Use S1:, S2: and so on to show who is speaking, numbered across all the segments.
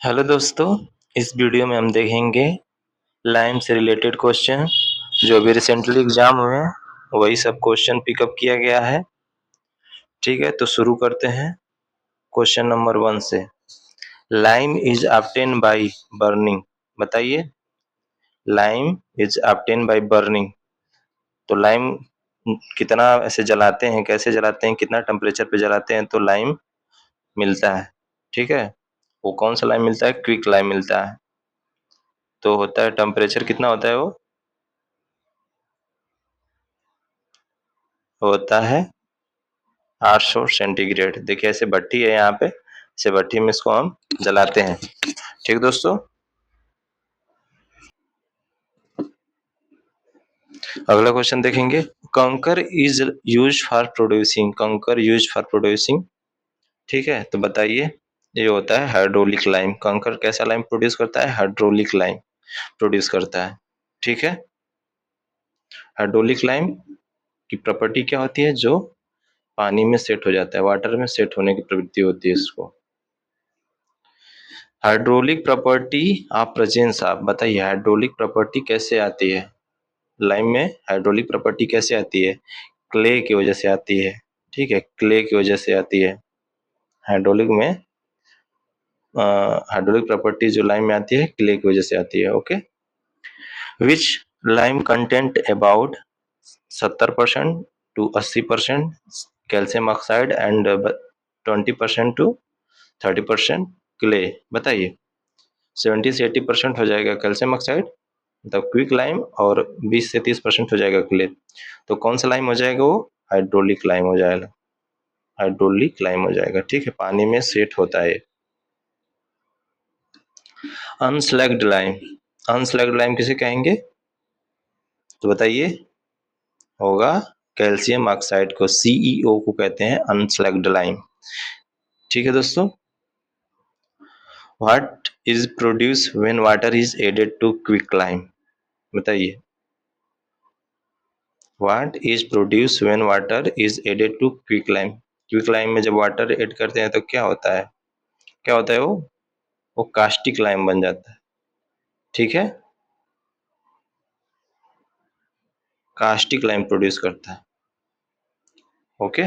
S1: Hello दोस्तों, इस video में हम देखेंगे लाइम से रिलेटेड क्वेश्चन जो अभी रिसेंटली एग्जाम हुए हैं वही सब क्वेश्चन पिकअप किया गया है। ठीक है, तो शुरू करते हैं क्वेश्चन नंबर 1 से। Lime is obtain by burning. बताइए, lime is obtain by burning. तो लाइम कितना ऐसे जलाते हैं, कैसे जलाते हैं, कितना टेम्परेचर पे जलाते हैं तो लाइम मिलता है। ठीक है, वो कौन सा लाइम मिलता है? क्विक लाइम मिलता है। तो होता है टेम्परेचर कितना होता है? वो होता है 800 सेंटीग्रेड। देखिए ऐसे भट्टी है यहाँ पे, इसे भट्टी में इसको हम जलाते हैं। ठीक दोस्तों, अगला क्वेश्चन देखेंगे। कंकर इज यूज फॉर प्रोड्यूसिंग। कंकर यूज फॉर प्रोड्यूसिंग। ठीक है, तो बताइए, ये होता है हाइड्रोलिक लाइम। कंकर कैसा लाइम प्रोड्यूस करता है? हाइड्रोलिक लाइम प्रोड्यूस करता है। ठीक है, हाइड्रोलिक लाइम की प्रॉपर्टी क्या होती है? जो पानी में सेट हो जाता है, वाटर में सेट होने की प्रवृत्ति होती है इसको। Hydraulic property of presence of. बताइए, हाइड्रोलिक प्रॉपर्टी कैसे आती है? लाइम में हाइड्रोलिक प्रॉपर्टी कैसे आती है? क्ले की वजह से आती है। ठीक है, क्ले की वजह से आती है। हाइड्रोलिक में हाइड्रोलिक प्रॉपर्टी जो लाइम में आती है, क्ले की वजह से आती है। Okay, which lime content about 70% to 80% calcium oxide and 20% to 30% clay. बताइए, 70 से 80% हो जाएगा कैल्शियम ऑक्साइड मतलब क्विक लाइम, और 20 से 30% हो जाएगा क्ले। तो कौन सा लाइम हो जाएगा? वो हाइड्रोलिक लाइम हो जाएगा। हाइड्रोलिक लाइम हो जाएगा। ठीक है, पानी में सेट होता है। अनस्लैग्ड लाइम। अनस्लैग्ड लाइम किसे कहेंगे? तो बताइए, होगा कैल्शियम ऑक्साइड को, सीईओ को कहते हैं अनस्लैग्ड लाइम। ठीक है दोस्तों, what is produce when water is added to quick lime. बताइए, what is produce when water is added to quick lime. Quick lime में जब वाटर ऐड करते हैं तो क्या होता है? क्या होता है? वो कास्टिक लाइम बन जाता है। ठीक है, कास्टिक लाइम प्रोड्यूस करता है। Okay,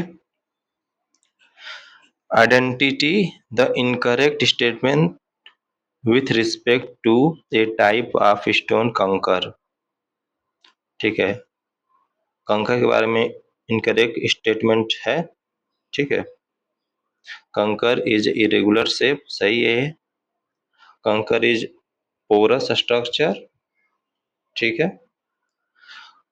S1: identity the incorrect statement with respect to a type of stone kankar. ठीक है, कंकर के बारे में इनकरेक्ट स्टेटमेंट है। ठीक है, कंकर इज इरेगुलर शेप, सही है। कंकर इज पोरस स्ट्रक्चर। ठीक है,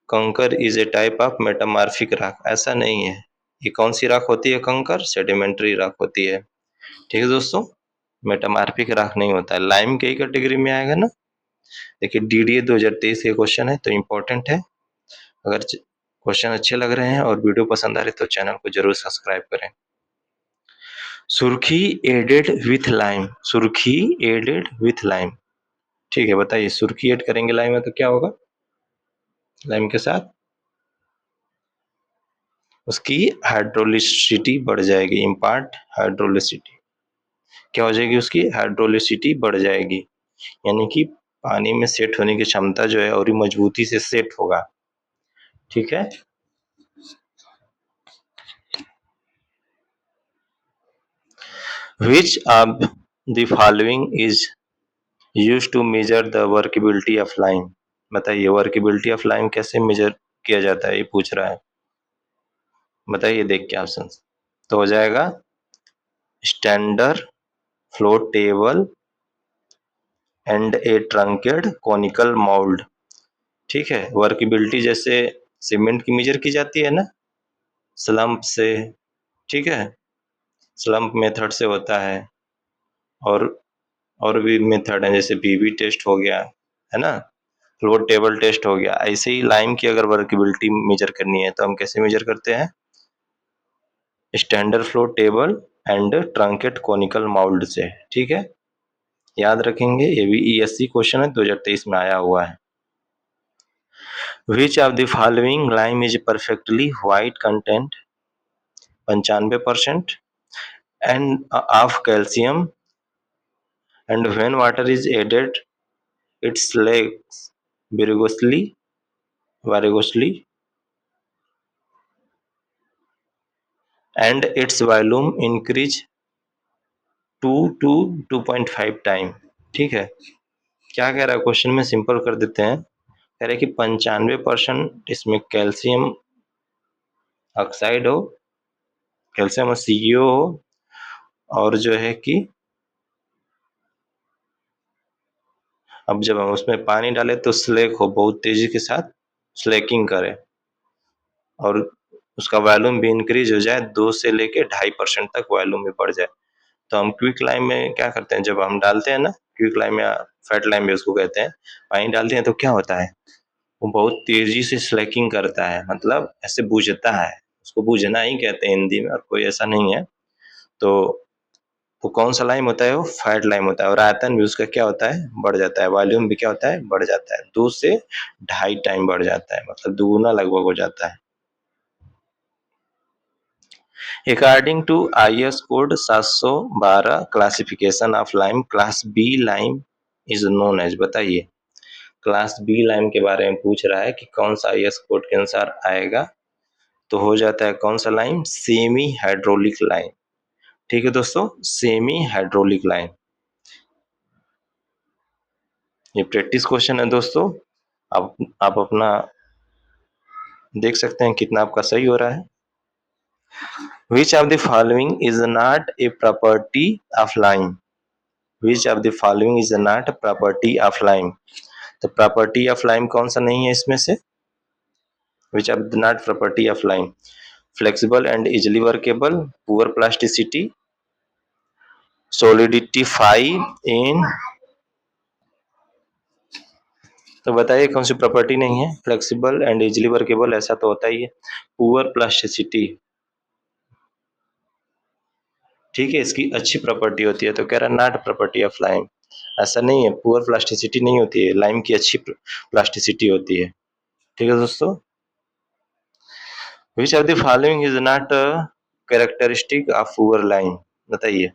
S1: कंकर is a type of metamorphic rock. ऐसा नहीं है। ये कौन सी रॉक होती है? कंकर सेडिमेंट्री रॉक होती है। ठीक है दोस्तों, मेटामॉर्फिक रॉक नहीं होता है। लाइम के ही कैटेगरी में आएगा ना। देखिए, डीडीए 2023 के क्वेश्चन है तो इम्पोर्टेंट है। अगर क्वेश्चन अच्छे लग रहे हैं और वीडियो पसंद आ रही है तो चैनल को जरूर सब्सक्राइब करें। सुर्खी एडेड विथ लाइम। सुर्खी एडेड विथ लाइम। ठीक है, बताइए, सुर्खी ऐड करेंगे लाइम में तो क्या होगा? लाइम के साथ उसकी हाइड्रोलिसिटी बढ़ जाएगी। Impart hydroelectricity. क्या हो जाएगी? उसकी हाइड्रोलिसिटी बढ़ जाएगी, यानी कि पानी में सेट होने की क्षमता जो है और मजबूती से सेट होगा। ठीक है, which of the following is use to measure the workability of lime. बताइए, वर्केबिलिटी ऑफ लाइम कैसे मेजर किया जाता है? ये पूछ रहा है। बताइए देख के ऑप्शन। तो हो जाएगा standard flow table and a truncated conical mould. ठीक है, वर्केबिलिटी जैसे सीमेंट की मेजर की जाती है ना, स्लम्प से। ठीक है, स्लम्प मेथड से होता है, और भी मेथड है, जैसे पीवी टेस्ट हो गया, है ना, फ्लोट टेबल टेस्ट हो गया। ऐसे ही लाइम की अगर वर्केबिलिटी मेजर करनी है तो हम कैसे मेजर करते हैं? Standard float table and truncate conical mould से। ठीक है, याद रखेंगे, ये भी ईएससी क्वेश्चन है, 2023 में आया हुआ है। Which of the following lime is perfectly white content 95% end of calcium and when water is added, it slacks variously, and its volume increase 2 to 2.5 time. ठीक है, क्या कह रहा है क्वेश्चन में, सिंपल कर देते हैं। कह रहे हैं कि 95% इसमें कैल्शियम ऑक्साइड हो, कैल्शियम सीओ हो, और जो है कि अब जब हम उसमें पानी डालें तो स्लेक हो, बहुत तेजी के साथ स्लेकिंग करे, और उसका वॉल्यूम भी इंक्रीज हो जाए, 2 से लेके 2.5% तक वॉल्यूम भी बढ़ जाए। तो हम क्विक लाइम में क्या करते हैं, जब हम डालते हैं ना, क्विक लाइम या फैट लाइम भी उसको कहते हैं, पानी डालते हैं तो क्या होता है, वो बहुत तेजी से स्लेकिंग करता है, मतलब ऐसे बुझता है, उसको बुझना ही कहते हैं हिंदी में, और कोई ऐसा नहीं है। तो वो कौन सा लाइम होता है, वो फैट लाइम होता है, और आयतन भी उसका क्या होता है, बढ़ जाता है, वॉल्यूम भी क्या होता है, बढ़ जाता है, 2 से 2.5 टाइम बढ़ जाता है, मतलब दुगुना लगभग हो जाता है। According to IS code 712 classification of lime, class B lime is known as, बताइए क्लास बी लाइम के बारे में पूछ रहा है कि कौन सा IS कोड के अनुसार आएगा, तो हो जाता है कौन सा लाइम, सेमी हाइड्रोलिक लाइम। ठीक है दोस्तों, सेमी हाइड्रोलिक लाइम। ये प्रैक्टिस क्वेश्चन है दोस्तों, आप अपना देख सकते हैं कितना आपका सही हो रहा है। Which of the following is not a property of lime? Which of the following is not a property of lime? तो प्रॉपर्टी ऑफ लाइम कौन सा नहीं है इसमें से, which of the not property of lime? Flexible and easily workable, poor plasticity, solidify in, तो बताइए कौन सी प्रॉपर्टी नहीं है, फ्लेक्सिबल एंड इजिली वर्केबल ऐसा तो होता ही है, पुअर प्लास्टिसिटी, ठीक है, इसकी अच्छी प्रॉपर्टी होती है, तो कह रहा नॉट प्रॉपर्टी ऑफ लाइम, ऐसा नहीं है, पुअर प्लास्टिसिटी नहीं होती है, लाइम की अच्छी प्लास्टिसिटी होती है। ठीक है दोस्तों, विच of the following is not characteristic of poor lime, बताइए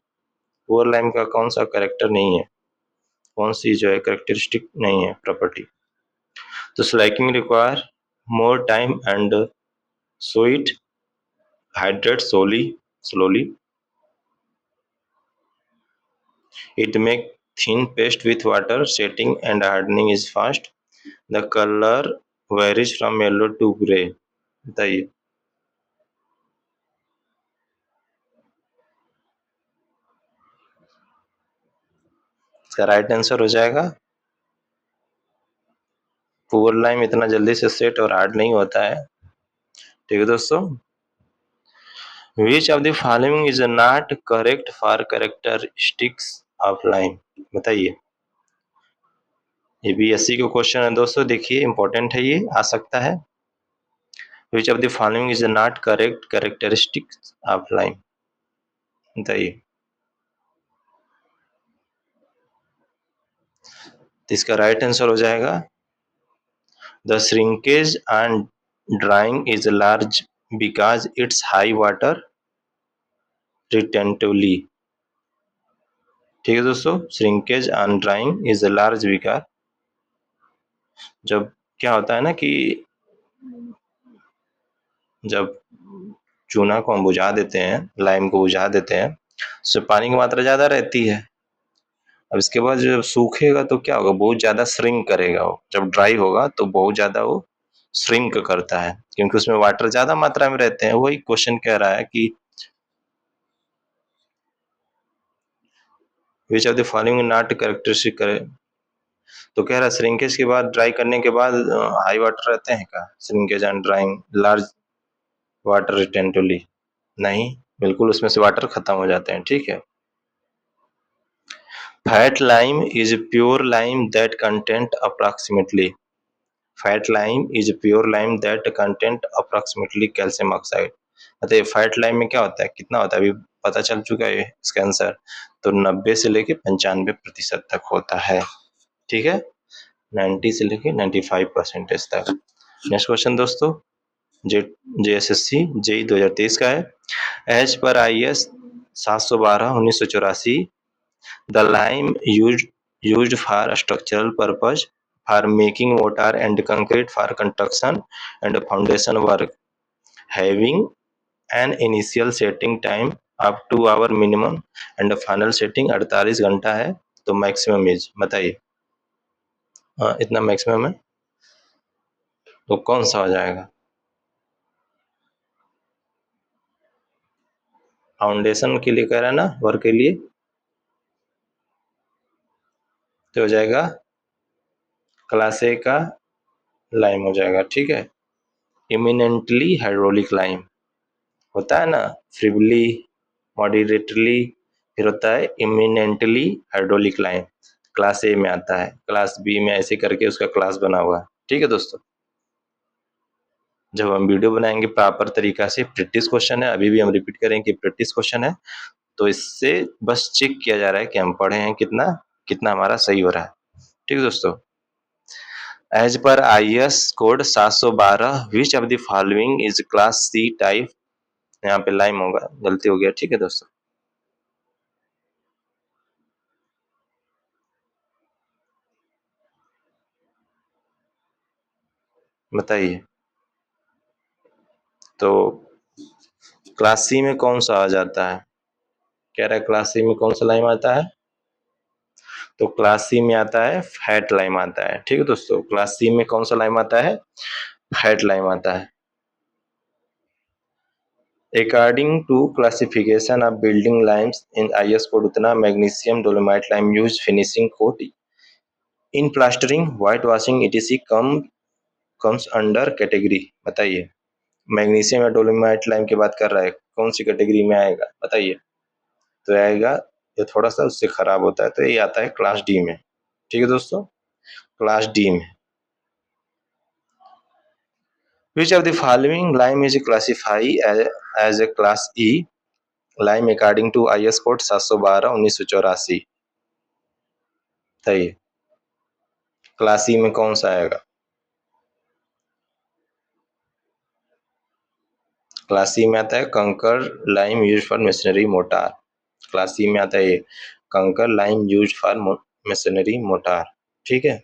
S1: पुअर लाइम का कौन सा कैरेक्टर नहीं है, कौन सी जो है कैरेक्टरिस्टिक नहीं है प्रॉपर्टी, तो Slaking require more time and so it hydrate slowly, it make thin paste with water, setting and hardening is fast, the color varies from yellow to gray, बताइए इसका राइट आंसर हो जाएगा, poor lime इतना जल्दी से set और hard नहीं होता है। ठीक है दोस्तों, विच of the following is not correct for characteristics of lime, बताइए, ये भी एससी का क्वेश्चन है दोस्तों, देखिए इंपॉर्टेंट है, ये आ सकता है। Which of the following is not correct characteristics of lime, बताइए, तो इसका राइट आंसर हो जाएगा, the shrinkage and drying is large because its high water retentively. ठीक है दोस्तों, shrinkage and drying is large because, जब क्या होता है ना कि जब चूना को हम बुझा देते हैं, लाइम को बुझा देते हैं, उससे पानी की मात्रा ज्यादा रहती है, अब इसके बाद जब सूखेगा तो क्या होगा, बहुत ज्यादा श्रिंक करेगा, वो जब ड्राई होगा तो बहुत ज्यादा वो श्रिंक करता है, क्योंकि उसमें वाटर ज्यादा मात्रा में रहते हैं। वही क्वेश्चन कह रहा है कि विच of the following not characteristic करे, तो कह रहा है श्रिंकेज के बाद, ड्राई करने के बाद हाई वाटर रहते हैं क्या, shrinkage and drying large water retentively, नहीं, बिल्कुल उसमें से वाटर खत्म हो जाते हैं। ठीक है, fat lime is pure lime that content approximately, fat lime is pure lime that content approximately calcium oxide, मतलब फैट लाइम में क्या होता है, कितना होता है, अभी पता चल चुका है इसका आंसर, तो 90 से लेके 95% तक होता है। ठीक है, 90 से लेके 95% तक। नेक्स्ट क्वेश्चन दोस्तों, JSSC JEE 2023 का है, एज पर IS 712/1984 the lime used for structural purpose, for making mortar and concrete for construction and foundation work, having an initial setting time up to hour minimum and final setting 48 घंटा है, तो maximum age बताइए। हाँ, इतना maximum है, तो कौन सा हो जाएगा? फाउंडेशन के लिए कह रहा है ना, वर्क के लिए, तो हो जाएगा क्लास ए का लाइम हो जाएगा, ठीक है। इमिनेंटली हाइड्रोलिक लाइम होता है ना, फ्रीबली, मॉडरेटली, फिर होता है इमिनेंटली हाइड्रोलिक लाइम, क्लास ए में आता है, क्लास बी में ऐसे करके उसका क्लास बना हुआ है, ठीक है दोस्तों। जब हम वीडियो बनाएंगे प्रॉपर तरीका से, प्रैक्टिस क्वेश्चन है, अभी भी हम रिपीट करें कि प्रैक्टिस क्वेश्चन है, तो इससे बस चेक किया जा रहा है कि हम पढ़े हैं कितना कितना हमारा सही हो रहा है, ठीक है दोस्तों। एज पर IS code 712 which of the following is class C type, यहाँ पे लाइम होगा, गलती हो गया, ठीक है दोस्तों। बताइए, तो क्लास सी में कौन सा आ जाता है? कह रहा है क्लास सी में कौन सा लाइम आता है, तो क्लास सी में आता है फैट लाइम आता है, ठीक है दोस्तों। क्लास सी में कौन सा लाइम आता है? फैट लाइम आता है। According to classification of building limes in IS code उतना magnesium dolomite lime used finishing coat in plastering, whitewashing etc comes under category, बताइए। मैग्नीशियम या डोलोमाइट लाइम की बात कर रहा है, कौन सी कैटेगरी में आएगा बताइए? तो आएगा, ये थोड़ा सा उससे खराब होता है, तो ये आता है क्लास डी में, ठीक है दोस्तों, क्लास डी में। Which of the following lime is classified as a class E lime according to IS code 712/1984? बताइए, क्लास ई में कौन सा आएगा? क्लास सी में आता है kankar lime use for machinery mortar, class C में आता है ये kankar lime use for machinery mortar, ठीक है।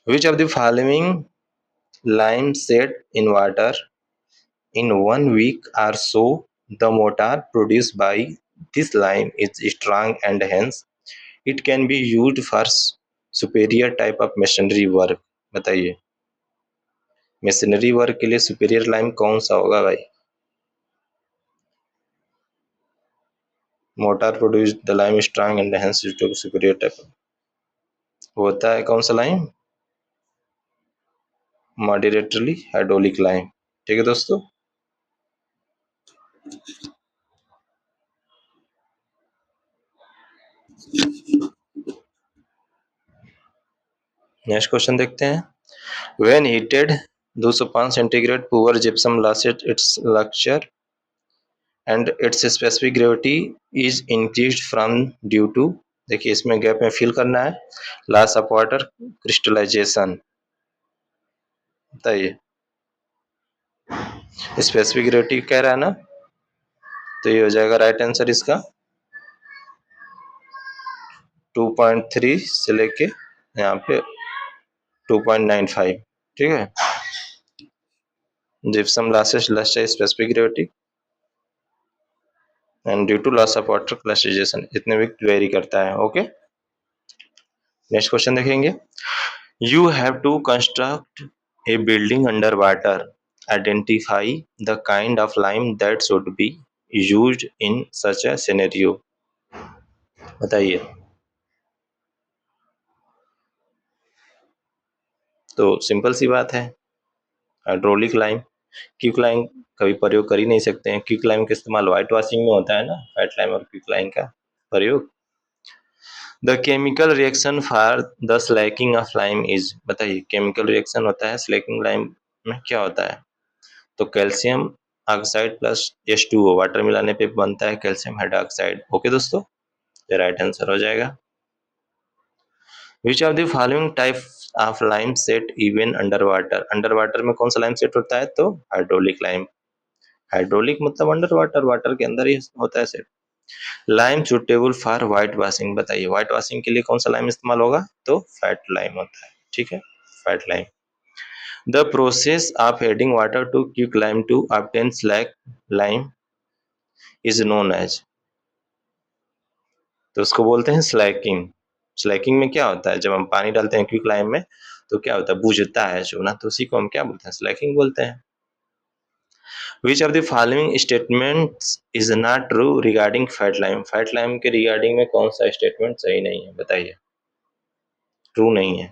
S1: Which of the following lime set in water in 1 week or so, the mortar produced by this lime is strong and hence it can be used for superior type of machinery work, बताइए। Machinery work के लिए superior lime कौन सा होगा भाई? Mortar produce the lime strong and hence to superior type, होता है कौन सा लाइम? मॉडरेटली हाइड्रोलिक लाइम, ठीक है दोस्तों। नेक्स्ट क्वेश्चन देखते हैं। When heated 205 centigrade pure gypsum loses its lustre and its specific gravity is increased from due to, देखिए इसमें गैप में फिल करना है, लॉस ऑफ वाटर क्रिस्टलाइजेशन, बताइए। स्पेसिफिक ग्रेविटी कह रहा है ना, तो ये हो जाएगा राइट आंसर इसका 2.3 से लेके यहाँ पे 2.95, ठीक है। Gypsum loses lust specific gravity and due to loss of water crystallization, इतने भी वेरी करता है, ओके। नेक्स्ट क्वेश्चन देखेंगे। You have to construct a building under water, identify the kind of lime that should be used in such a scenario, बताइए। तो simple सी बात है, hydraulic lime, quick lime कभी प्रयोग कर ही नहीं सकते हैं, क्विक लाइम का इस्तेमाल व्हाइट वॉशिंग में होता है ना, फैट लाइम और क्विक लाइम का प्रयोग। The chemical reaction for the Slaking of lime is, बताइए केमिकल रिएक्शन होता है स्लैकिंग लाइम में क्या होता है? तो calcium oxide plus H2O water मिलाने पे बनता है कैल्शियम हाइड्रोक्साइड, ओके दोस्तों, ये राइट आंसर हो जाएगा। विच of the following type of lime set even under water, under water में कौन सा लाइम सेट होता है? तो हाइड्रोलिक लाइम, हाइड्रोलिक मतलब अंडर वाटर, वाटर के अंदर ही होता है set. Lime suitable for white washing, बताइए व्हाइट वॉशिंग के लिए कौन सा लाइम इस्तेमाल होगा, तो फैट लाइम होता है, ठीक है, fat lime. The process of adding water to quick lime to obtain slack lime is known as, तो उसको बोलते हैं स्लैकिंग। स्लैकिंग में क्या होता है, जब हम पानी डालते हैं क्विक लाइम में तो क्या होता है, बुझता है जो ना, तो उसी को हम क्या बोलते हैं, स्लैकिंग बोलते हैं। विच of the following statements is not true regarding fat lime, fat lime के रिगार्डिंग में कौन सा स्टेटमेंट सही नहीं है, बताइए, ट्रू नहीं है।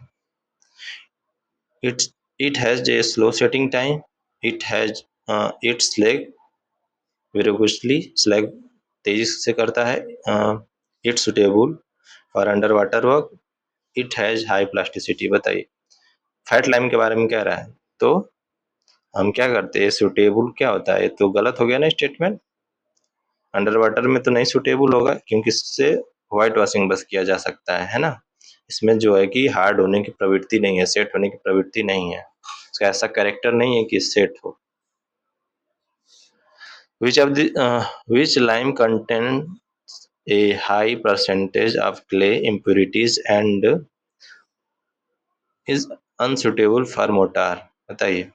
S1: It has a slow setting time, it has its lag vigorously, slake तेजी से करता है, it's suitable for under water work, it has high plasticity, बताइए फैट लाइम के बारे में कह रहा है, तो हम क्या करते हैं, सुटेबल क्या होता है, तो गलत हो गया ना स्टेटमेंट, अंडर वाटर में तो नहीं सुटेबल होगा क्योंकि इससे व्हाइट वॉशिंग बस किया जा सकता है ना, इसमें जो है कि हार्ड होने की प्रवृत्ति नहीं है, सेट होने की प्रवृत्ति नहीं है, इसका ऐसा कैरेक्टर नहीं है कि सेट हो। Which lime contains a high percentage of clay impurities and is unsuitable for mortar, बताइए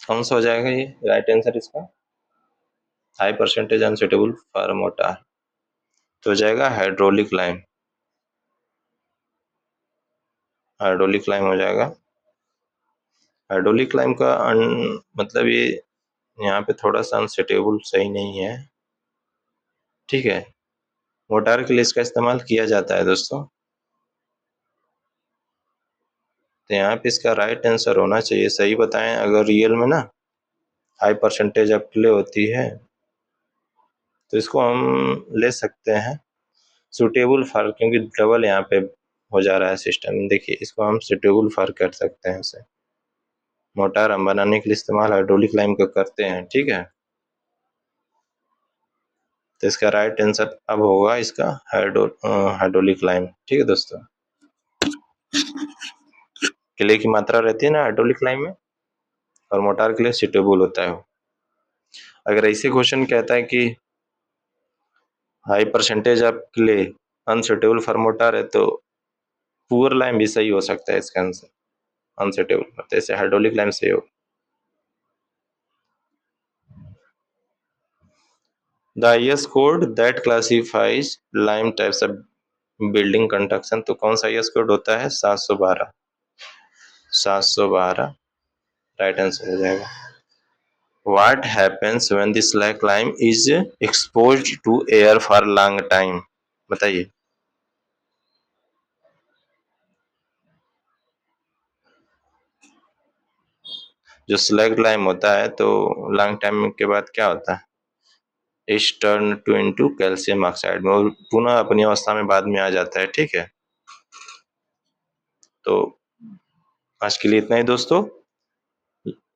S1: कौन सा हो जाएगा ये राइट आंसर इसका, high percentage unsuitable for mortar, तो हो जाएगा हाइड्रोलिक लाइम, हाइड्रोलिक लाइम हो जाएगा। हाइड्रोलिक लाइम का मतलब ये यहाँ पे थोड़ा सा अनसुटेबल सही नहीं है, ठीक है, मोटार के लिए इसका इस्तेमाल किया जाता है दोस्तों, तो यहाँ पे इसका राइट आंसर होना चाहिए, सही बताएं अगर रियल में ना हाई परसेंटेज ऑफ क्ले होती है तो इसको हम ले सकते हैं सुटेबल फॉर, क्योंकि डबल यहाँ पे हो जा रहा है सिस्टम, देखिए इसको हम सुटेबल फॉर कर सकते हैं, उसे मोटार हम बनाने के लिए इस्तेमाल हाइड्रोलिक लाइम का करते हैं, ठीक है, तो इसका राइट आंसर अब होगा इसका हाइड्रोलिक लाइम, ठीक है दोस्तों। क्ले की मात्रा रहती है ना हाइड्रोलिक लाइम में, और मोटार के लिए सुटेबल होता है वो। अगर ऐसे क्वेश्चन कहता है कि high percentage of clay unsuitable for motor है, तो पुअर लाइम भी सही हो सकता है इसका आंसर, अनसुटेबल, जैसे हाइड्रोलिक लाइम सही हो। The IS code that classifies lime types of building construction, तो कौन सा आईएस कोड होता है, 712, 712 राइट आंसर हो जाएगा। What happens when the slack lime is exposed to air for long time, बताइए। जो स्लैग लाइम होता है तो लॉन्ग टाइम के बाद क्या होता है, is turn to into calcium oxide में, और पुनः अपनी अवस्था में बाद में आ जाता है, ठीक है। तो आज के लिए इतना ही दोस्तों,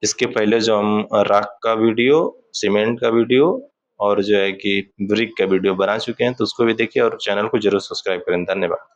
S1: इसके पहले जो हम राख का वीडियो, सीमेंट का वीडियो और जो है कि ब्रिक का वीडियो बना चुके हैं, तो उसको भी देखिए और चैनल को जरूर सब्सक्राइब करें, धन्यवाद।